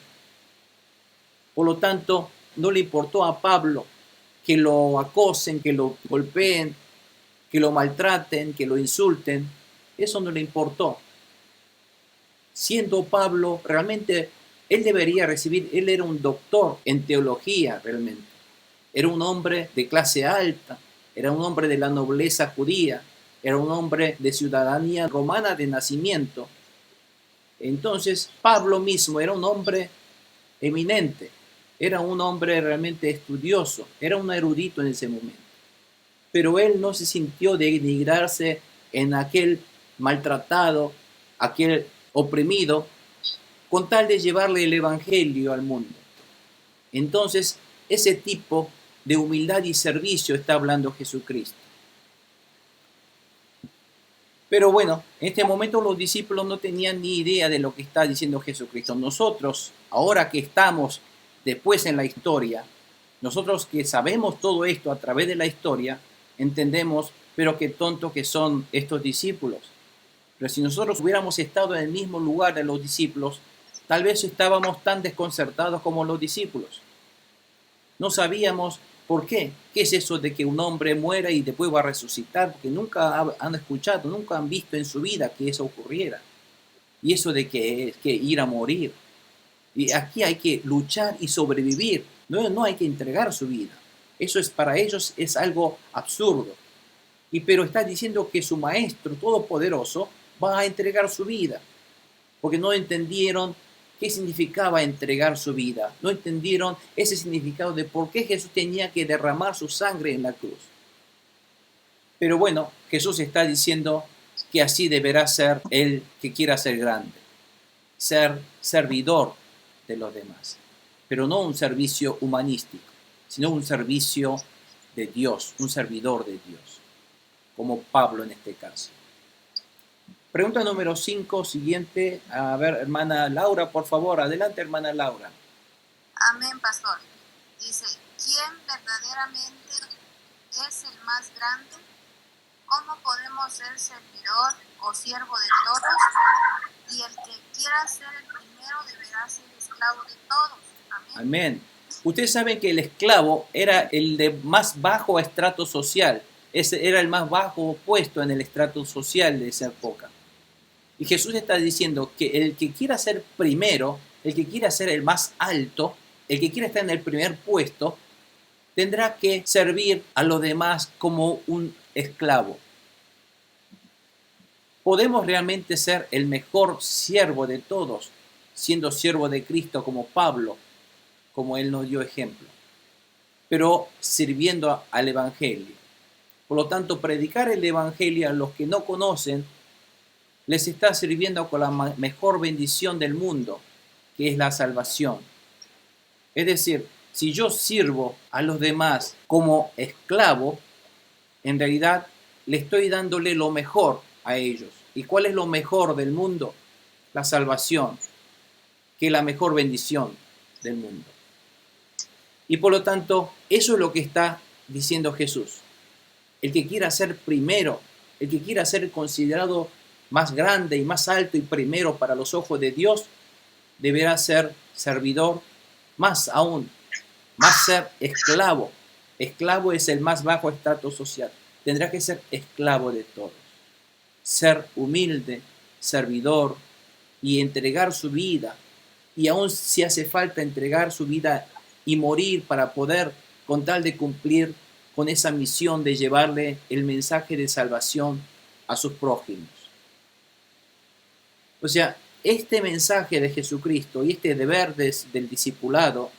Por lo tanto, no le importó a Pablo que lo acosen, que lo golpeen, que lo maltraten, que lo insulten. Eso no le importó. Siendo Pablo, realmente él debería recibir, él era un doctor en teología realmente. Era un hombre de clase alta, era un hombre de la nobleza judía, era un hombre de ciudadanía romana de nacimiento. Entonces, Pablo mismo era un hombre eminente, era un hombre realmente estudioso, era un erudito en ese momento. Pero él no se sintió denigrarse en aquel maltratado, aquel oprimido, con tal de llevarle el evangelio al mundo. Entonces, ese tipo de humildad y servicio está hablando Jesucristo. Pero bueno, en este momento los discípulos no tenían ni idea de lo que está diciendo Jesucristo. Nosotros, ahora que estamos después en la historia, nosotros que sabemos todo esto a través de la historia, entendemos, pero qué tontos que son estos discípulos. Pero si nosotros hubiéramos estado en el mismo lugar de los discípulos, tal vez estábamos tan desconcertados como los discípulos. No sabíamos por qué. ¿Qué es eso de que un hombre muera y después va a resucitar? Porque nunca han escuchado, nunca han visto en su vida que eso ocurriera. Y eso de que ir a morir. Y aquí hay que luchar y sobrevivir. No hay que entregar su vida. Eso es para ellos es algo absurdo. Pero está diciendo que su Maestro Todopoderoso va a entregar su vida. Porque no entendieron qué significaba entregar su vida. No entendieron ese significado de por qué Jesús tenía que derramar su sangre en la cruz. Pero bueno, Jesús está diciendo que así deberá ser el que quiera ser grande. Ser servidor de los demás. Pero no un servicio humanístico, sino un servicio de Dios, un servidor de Dios. Como Pablo en este caso. Pregunta número 5, siguiente. A ver, hermana Laura, por favor. Adelante, hermana Laura.
Amén, pastor. Dice, ¿quién verdaderamente es el más grande? ¿Cómo podemos ser servidor o siervo de todos? Y el que quiera ser el primero deberá ser esclavo de todos. Amén.
Amén. Ustedes saben que el esclavo era el de más bajo estrato social. Ese era el más bajo puesto en el estrato social de esa época. Y Jesús está diciendo que el que quiera ser primero, el que quiera ser el más alto, el que quiera estar en el primer puesto, tendrá que servir a los demás como un esclavo. Podemos realmente ser el mejor siervo de todos, siendo siervo de Cristo como Pablo, como él nos dio ejemplo, pero sirviendo al Evangelio. Por lo tanto, predicar el Evangelio a los que no conocen les está sirviendo con la mejor bendición del mundo, que es la salvación. Es decir, si yo sirvo a los demás como esclavo, en realidad le estoy dándole lo mejor a ellos. ¿Y cuál es lo mejor del mundo? La salvación, que es la mejor bendición del mundo. Y por lo tanto, eso es lo que está diciendo Jesús. El que quiera ser primero, el que quiera ser considerado más grande y más alto y primero para los ojos de Dios, deberá ser servidor, más aún, más ser esclavo. Esclavo es el más bajo estrato social. Tendrá que ser esclavo de todos. Ser humilde, servidor y entregar su vida. Y aún si hace falta entregar su vida y morir para poder, con tal de cumplir con esa misión de llevarle el mensaje de salvación a sus prójimos. O sea, este mensaje de Jesucristo y este deber del discipulado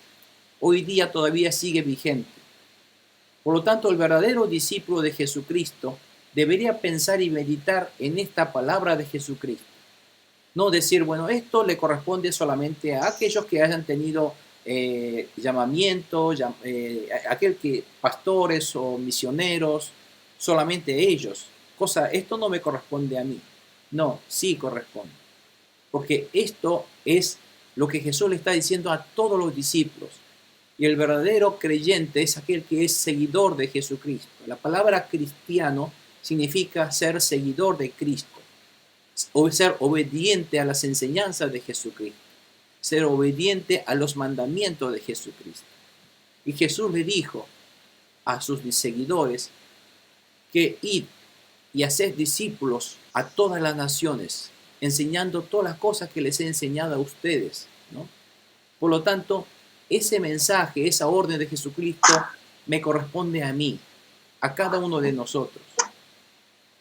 hoy día todavía sigue vigente. Por lo tanto, el verdadero discípulo de Jesucristo debería pensar y meditar en esta palabra de Jesucristo. No decir, bueno, esto le corresponde solamente a aquellos que hayan tenido llamamiento, aquel que pastores o misioneros, solamente ellos. Esto no me corresponde a mí. No, sí corresponde. Porque esto es lo que Jesús le está diciendo a todos los discípulos. Y el verdadero creyente es aquel que es seguidor de Jesucristo. La palabra cristiano significa ser seguidor de Cristo, o ser obediente a las enseñanzas de Jesucristo, ser obediente a los mandamientos de Jesucristo. Y Jesús le dijo a sus seguidores que id y haced discípulos a todas las naciones, enseñando todas las cosas que les he enseñado a ustedes, ¿no? Por lo tanto, ese mensaje, esa orden de Jesucristo me corresponde a mí, a cada uno de nosotros.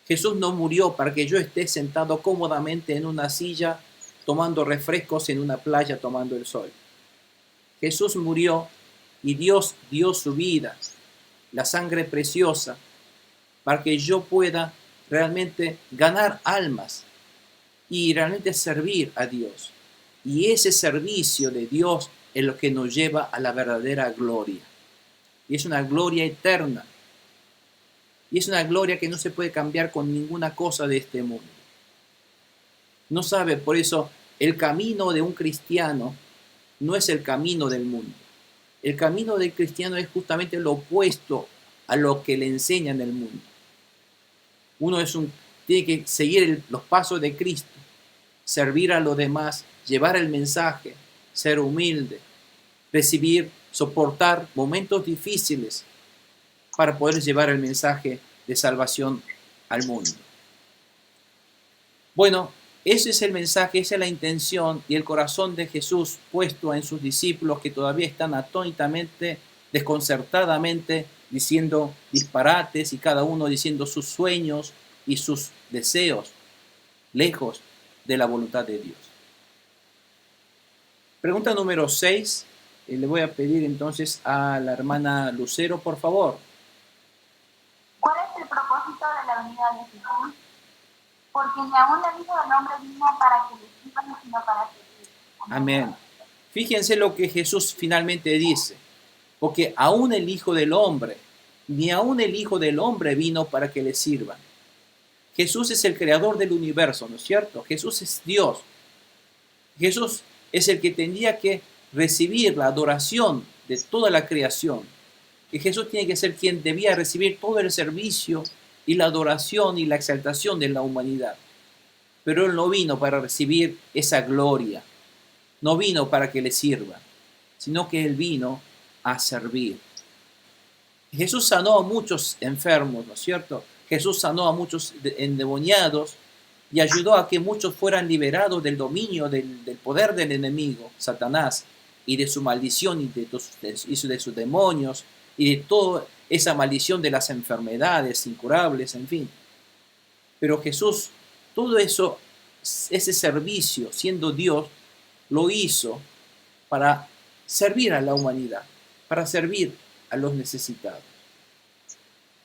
Jesús no murió para que yo esté sentado cómodamente en una silla tomando refrescos en una playa tomando el sol. Jesús murió y Dios dio su vida, la sangre preciosa, para que yo pueda realmente ganar almas y realmente servir a Dios. Y ese servicio de Dios es lo que nos lleva a la verdadera gloria. Y es una gloria eterna. Y es una gloria que no se puede cambiar con ninguna cosa de este mundo. No sabe, por eso, el camino de un cristiano no es el camino del mundo. El camino del cristiano es justamente lo opuesto a lo que le enseñan en el mundo. Uno tiene que seguir los pasos de Cristo, servir a los demás, llevar el mensaje, ser humilde, recibir, soportar momentos difíciles para poder llevar el mensaje de salvación al mundo. Bueno, ese es el mensaje, esa es la intención y el corazón de Jesús puesto en sus discípulos que todavía están atónitamente, desconcertadamente diciendo disparates y cada uno diciendo sus sueños y sus deseos lejos de la voluntad de Dios. Pregunta número 6. Le voy a pedir entonces a la hermana Lucero, por favor.
¿Cuál es el propósito de la venida de Jesús? Porque ni aún el Hijo del Hombre vino para que le sirvan, sino para servir.
Amén. Fíjense lo que Jesús finalmente dice. Porque aún el Hijo del Hombre, ni aún el Hijo del Hombre vino para que le sirvan. Jesús es el creador del universo, ¿no es cierto? Jesús es Dios. Jesús es el que tendría que recibir la adoración de toda la creación. Que Jesús tiene que ser quien debía recibir todo el servicio y la adoración y la exaltación de la humanidad. Pero Él no vino para recibir esa gloria. No vino para que le sirvan, sino que Él vino a servir. Jesús sanó a muchos enfermos, ¿no es cierto? Jesús sanó a muchos endemoniados y ayudó a que muchos fueran liberados del dominio, del poder del enemigo, Satanás, y de su maldición y de sus demonios y de toda esa maldición de las enfermedades incurables, en fin. Pero Jesús, todo eso, ese servicio, siendo Dios, lo hizo para servir a la humanidad, para servir a los necesitados.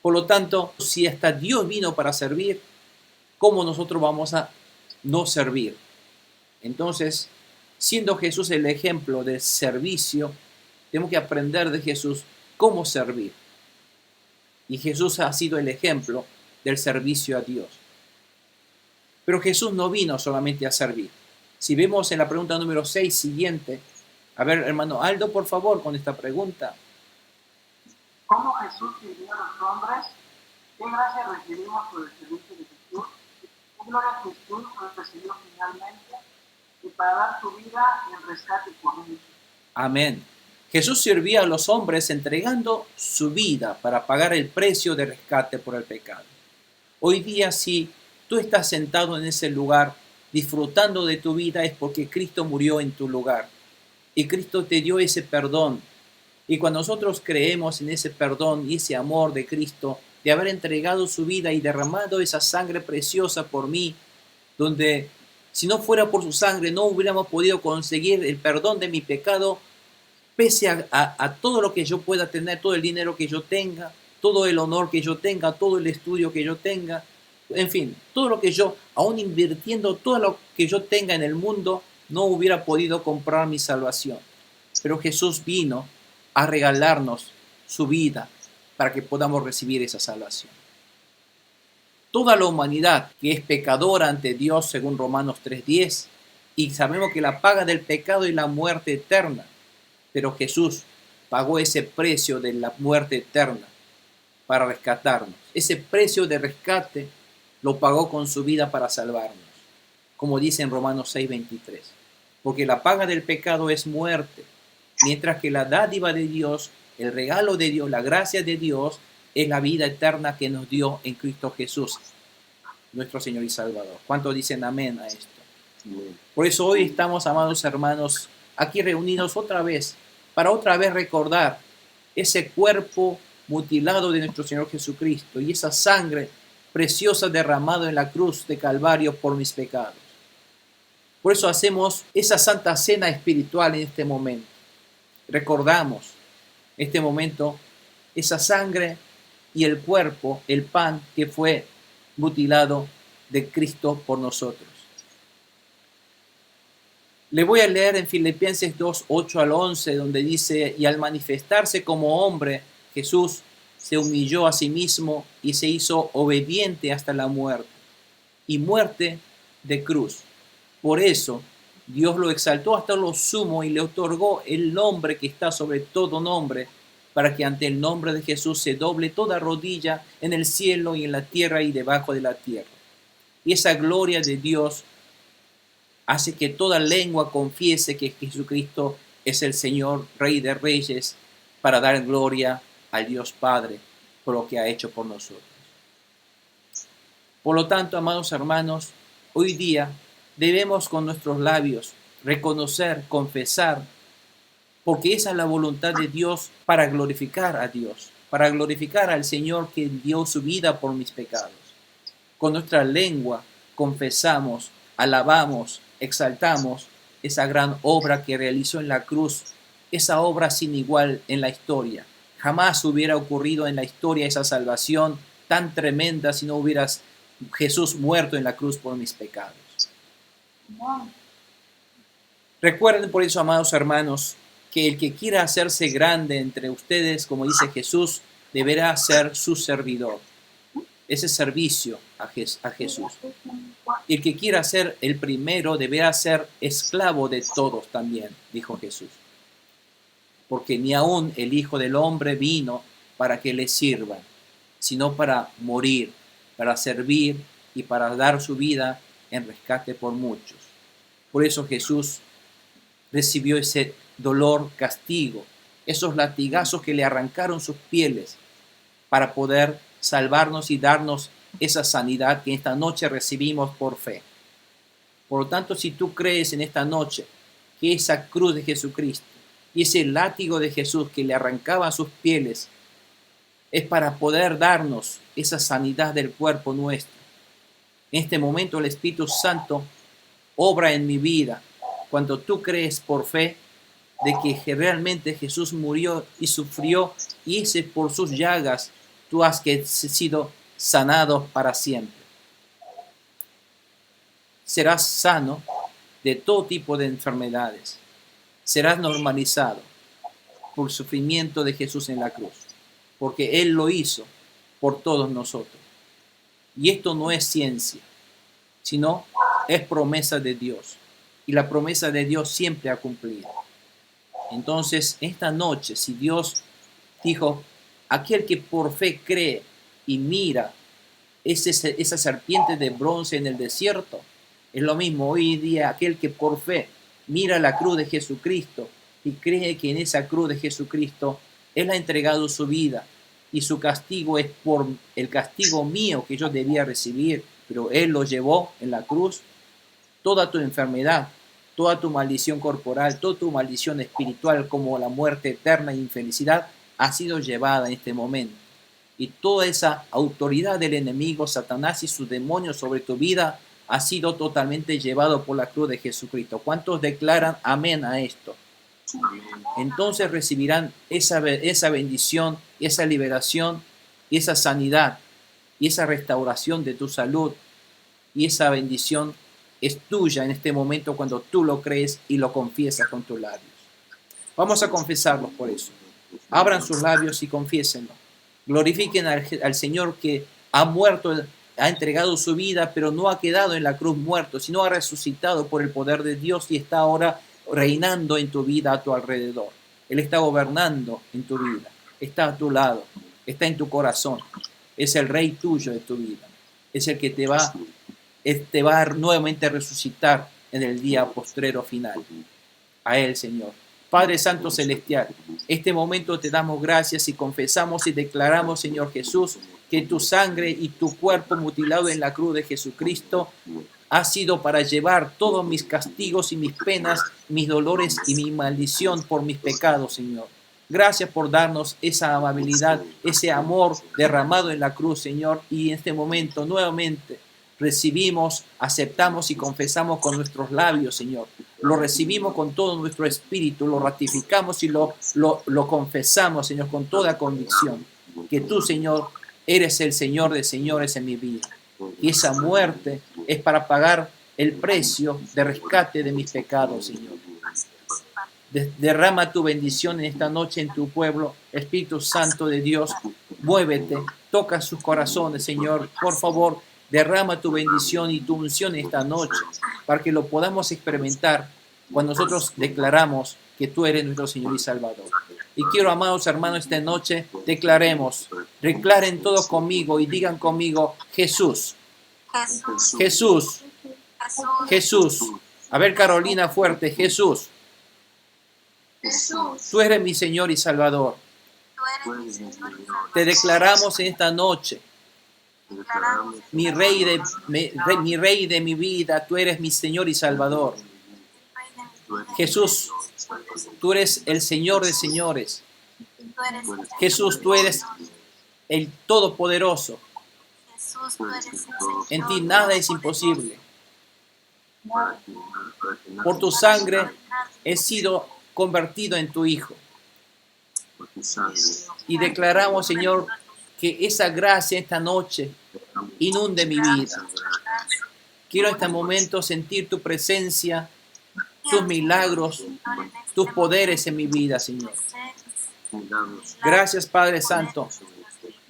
Por lo tanto, si hasta Dios vino para servir, ¿cómo nosotros vamos a no servir. Entonces, siendo Jesús el ejemplo de servicio, tenemos que aprender de Jesús cómo servir. Y Jesús ha sido el ejemplo del servicio a Dios. Pero Jesús no vino solamente a servir. Si vemos en la pregunta número 6 siguiente, a ver, hermano Aldo, por favor, con esta pregunta.
¿Cómo Jesús sirvió a los hombres? ¿Qué gracia recibimos por el servicio de Jesús? ¿Qué gloria Jesús recibió finalmente? Y para dar su vida en rescate por muchos.
Amén. Jesús sirvió a los hombres entregando su vida para pagar el precio de rescate por el pecado. Hoy día, si tú estás sentado en ese lugar disfrutando de tu vida, es porque Cristo murió en tu lugar. Y Cristo te dio ese perdón. Y cuando nosotros creemos en ese perdón y ese amor de Cristo, de haber entregado su vida y derramado esa sangre preciosa por mí, donde si no fuera por su sangre no hubiéramos podido conseguir el perdón de mi pecado, pese a todo lo que yo pueda tener, todo el dinero que yo tenga, todo el honor que yo tenga, todo el estudio que yo tenga, en fin, todo lo que yo, aún invirtiendo todo lo que yo tenga en el mundo, no hubiera podido comprar mi salvación. Pero Jesús vino a regalarnos su vida para que podamos recibir esa salvación. Toda la humanidad que es pecadora ante Dios, según Romanos 3:10, y sabemos que la paga del pecado es la muerte eterna, pero Jesús pagó ese precio de la muerte eterna para rescatarnos. Ese precio de rescate lo pagó con su vida para salvarnos, como dice en Romanos 6:23. Porque la paga del pecado es muerte, mientras que la dádiva de Dios, el regalo de Dios, la gracia de Dios, es la vida eterna que nos dio en Cristo Jesús, nuestro Señor y Salvador. ¿Cuántos dicen amén a esto? Por eso hoy estamos, amados hermanos, aquí reunidos otra vez, para otra vez recordar ese cuerpo mutilado de nuestro Señor Jesucristo y esa sangre preciosa derramada en la cruz de Calvario por mis pecados. Por eso hacemos esa santa cena espiritual en este momento. Recordamos en este momento esa sangre y el cuerpo, el pan que fue mutilado de Cristo por nosotros. Le voy a leer en Filipenses 2:8 al 11, donde dice: y al manifestarse como hombre, Jesús se humilló a sí mismo y se hizo obediente hasta la muerte, y muerte de cruz. Por eso Dios lo exaltó hasta lo sumo y le otorgó el nombre que está sobre todo nombre, para que ante el nombre de Jesús se doble toda rodilla en el cielo y en la tierra y debajo de la tierra. Y esa gloria de Dios hace que toda lengua confiese que Jesucristo es el Señor, Rey de Reyes, para dar gloria al Dios Padre por lo que ha hecho por nosotros. Por lo tanto, amados hermanos, hoy día debemos con nuestros labios reconocer, confesar, porque esa es la voluntad de Dios para glorificar a Dios, para glorificar al Señor que dio su vida por mis pecados. Con nuestra lengua confesamos, alabamos, exaltamos esa gran obra que realizó en la cruz, esa obra sin igual en la historia. Jamás hubiera ocurrido en la historia esa salvación tan tremenda si no hubiera Jesús muerto en la cruz por mis pecados. Recuerden por eso, amados hermanos, que el que quiera hacerse grande entre ustedes, como dice Jesús, deberá ser su servidor. Ese servicio a Jesús. Y el que quiera ser el primero deberá ser esclavo de todos también, dijo Jesús. Porque ni aun el Hijo del Hombre vino para que le sirvan, sino para morir, para servir y para dar su vida en rescate por muchos. Por eso Jesús recibió ese dolor, castigo, esos latigazos que le arrancaron sus pieles para poder salvarnos y darnos esa sanidad que esta noche recibimos por fe. Por lo tanto, si tú crees en esta noche que esa cruz de Jesucristo y ese látigo de Jesús que le arrancaba sus pieles es para poder darnos esa sanidad del cuerpo nuestro, en este momento el Espíritu Santo obra en mi vida cuando tú crees por fe de que realmente Jesús murió y sufrió y ese por sus llagas tú has sido sanado para siempre. serás sano de todo tipo de enfermedades. Serás normalizado por el sufrimiento de Jesús en la cruz, porque Él lo hizo por todos nosotros. Y esto no es ciencia, sino es promesa de Dios. Y la promesa de Dios siempre ha cumplido. Entonces, esta noche, si Dios dijo, aquel que por fe cree y mira esa serpiente de bronce en el desierto, es lo mismo hoy día, aquel que por fe mira la cruz de Jesucristo y cree que en esa cruz de Jesucristo Él ha entregado su vida y su castigo es por el castigo mío que yo debía recibir, pero Él lo llevó en la cruz. Toda tu enfermedad, toda tu maldición corporal, toda tu maldición espiritual como la muerte eterna e infelicidad ha sido llevada en este momento. Y toda esa autoridad del enemigo, Satanás y sus demonios sobre tu vida ha sido totalmente llevado por la cruz de Jesucristo. ¿Cuántos declaran amén a esto? Entonces recibirán esa bendición, esa liberación, y esa sanidad, y esa restauración de tu salud, y esa bendición es tuya en este momento cuando tú lo crees y lo confiesas con tus labios. Vamos a confesarlos por eso. Abran sus labios y confiésenlo. Glorifiquen al Señor que ha muerto, ha entregado su vida, pero no ha quedado en la cruz muerto, sino ha resucitado por el poder de Dios y está ahora reinando en tu vida a tu alrededor. Él está gobernando en tu vida, está a tu lado, está en tu corazón. Es el rey tuyo de tu vida. Es el que te va a nuevamente resucitar en el día postrero final. A Él, Señor. Padre Santo Celestial, este momento te damos gracias y confesamos y declaramos, Señor Jesús, que tu sangre y tu cuerpo mutilado en la cruz de Jesucristo ha sido para llevar todos mis castigos y mis penas, mis dolores y mi maldición por mis pecados, Señor. Gracias por darnos esa amabilidad, ese amor derramado en la cruz, Señor, y en este momento nuevamente recibimos, aceptamos y confesamos con nuestros labios, Señor. Lo recibimos con todo nuestro espíritu, lo ratificamos y lo confesamos, Señor, con toda convicción. Que tú, Señor, eres el Señor de señores en mi vida. Y esa muerte es para pagar el precio de rescate de mis pecados, Señor. Derrama tu bendición en esta noche en tu pueblo. Espíritu Santo de Dios, muévete, toca sus corazones, Señor. Por favor, derrama tu bendición y tu unción esta noche para que lo podamos experimentar cuando nosotros declaramos que tú eres nuestro Señor y Salvador. Y quiero, amados hermanos, esta noche declaren todos conmigo y digan conmigo, Jesús, Jesús, Jesús. A ver, Carolina, fuerte, Jesús. Tú eres mi Señor y Salvador. Te declaramos en esta noche, mi rey de mi vida, tú eres mi Señor y Salvador. Jesús, tú eres el Señor de señores. Jesús, tú eres el Todopoderoso. En ti nada es imposible. Por tu sangre he sido convertido en tu Hijo. Y declaramos, Señor, que esa gracia esta noche inunde mi vida. Quiero en este momento sentir tu presencia, tus milagros, tus poderes en mi vida, Señor. Gracias, Padre Santo.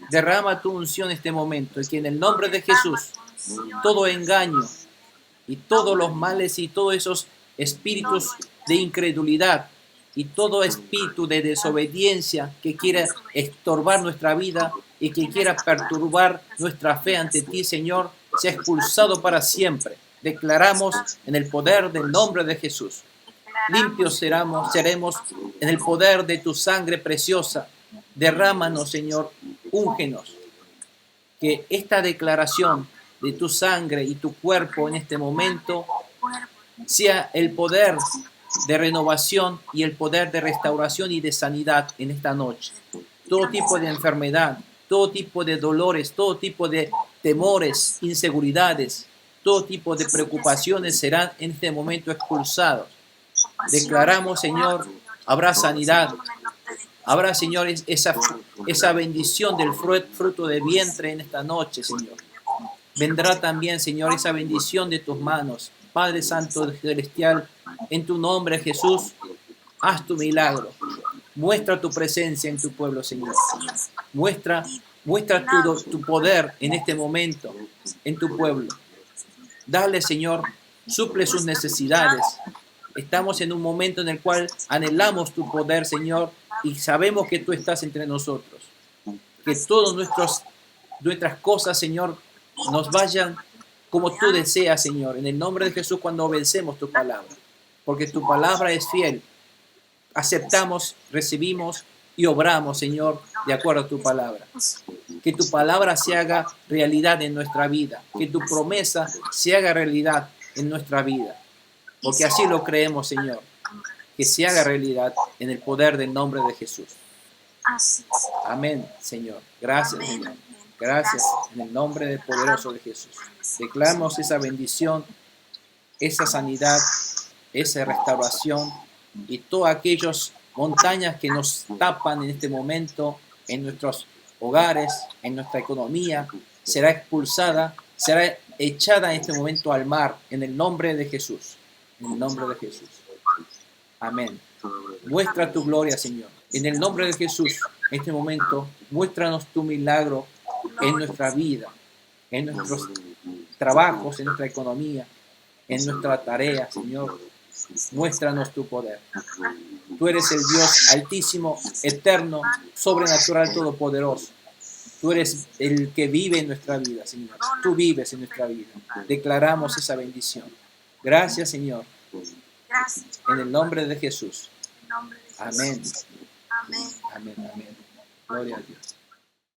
Derrama tu unción en este momento y que en el nombre de Jesús todo engaño y todos los males y todos esos espíritus de incredulidad y todo espíritu de desobediencia que quiera estorbar nuestra vida y que quiera perturbar nuestra fe ante ti, Señor, sea expulsado para siempre. Declaramos en el poder del nombre de Jesús. Limpios seremos en el poder de tu sangre preciosa. Derrámanos, Señor, úngenos. Que esta declaración de tu sangre y tu cuerpo en este momento sea el poder de renovación y el poder de restauración y de sanidad en esta noche. Todo tipo de enfermedad, todo tipo de dolores, todo tipo de temores, inseguridades, todo tipo de preocupaciones serán en este momento expulsados. Declaramos, Señor, habrá sanidad, habrá, Señor, esa bendición del fruto de vientre en esta noche, Señor. vendrá también, Señor, esa bendición de tus manos. Padre Santo celestial, en tu nombre, Jesús, haz tu milagro. Muestra tu presencia en tu pueblo, Señor. Muestra tu poder en este momento, en tu pueblo. Dale, Señor, suple sus necesidades. Estamos en un momento en el cual anhelamos tu poder, Señor, y sabemos que tú estás entre nosotros. Que todas nuestras cosas, Señor, nos vayan como tú deseas, Señor, en el nombre de Jesús, cuando obedecemos tu palabra. Porque tu palabra es fiel. Aceptamos, recibimos y obramos, Señor, de acuerdo a tu palabra. Que tu palabra se haga realidad en nuestra vida. Que tu promesa se haga realidad en nuestra vida. Porque así lo creemos, Señor. Que se haga realidad en el poder del nombre de Jesús. Amén, Señor. Gracias, Señor. Gracias en el nombre del poderoso de Jesús. Declaramos esa bendición, esa sanidad, esa restauración y todas aquellas montañas que nos tapan en este momento en nuestros hogares, en nuestra economía, será expulsada, será echada en este momento al mar en el nombre de Jesús. En el nombre de Jesús. Amén. Muestra tu gloria, Señor. En el nombre de Jesús, en este momento, muéstranos tu milagro en nuestra vida, en nuestros trabajos, en nuestra economía, en nuestra tarea, Señor. Muéstranos tu poder. Tú eres el Dios altísimo, eterno, sobrenatural, todopoderoso. Tú eres el que vive en nuestra vida, Señor. Tú vives en nuestra vida. Declaramos esa bendición. Gracias, Señor. En el nombre de Jesús. Amén. Amén. Amén. Gloria a Dios.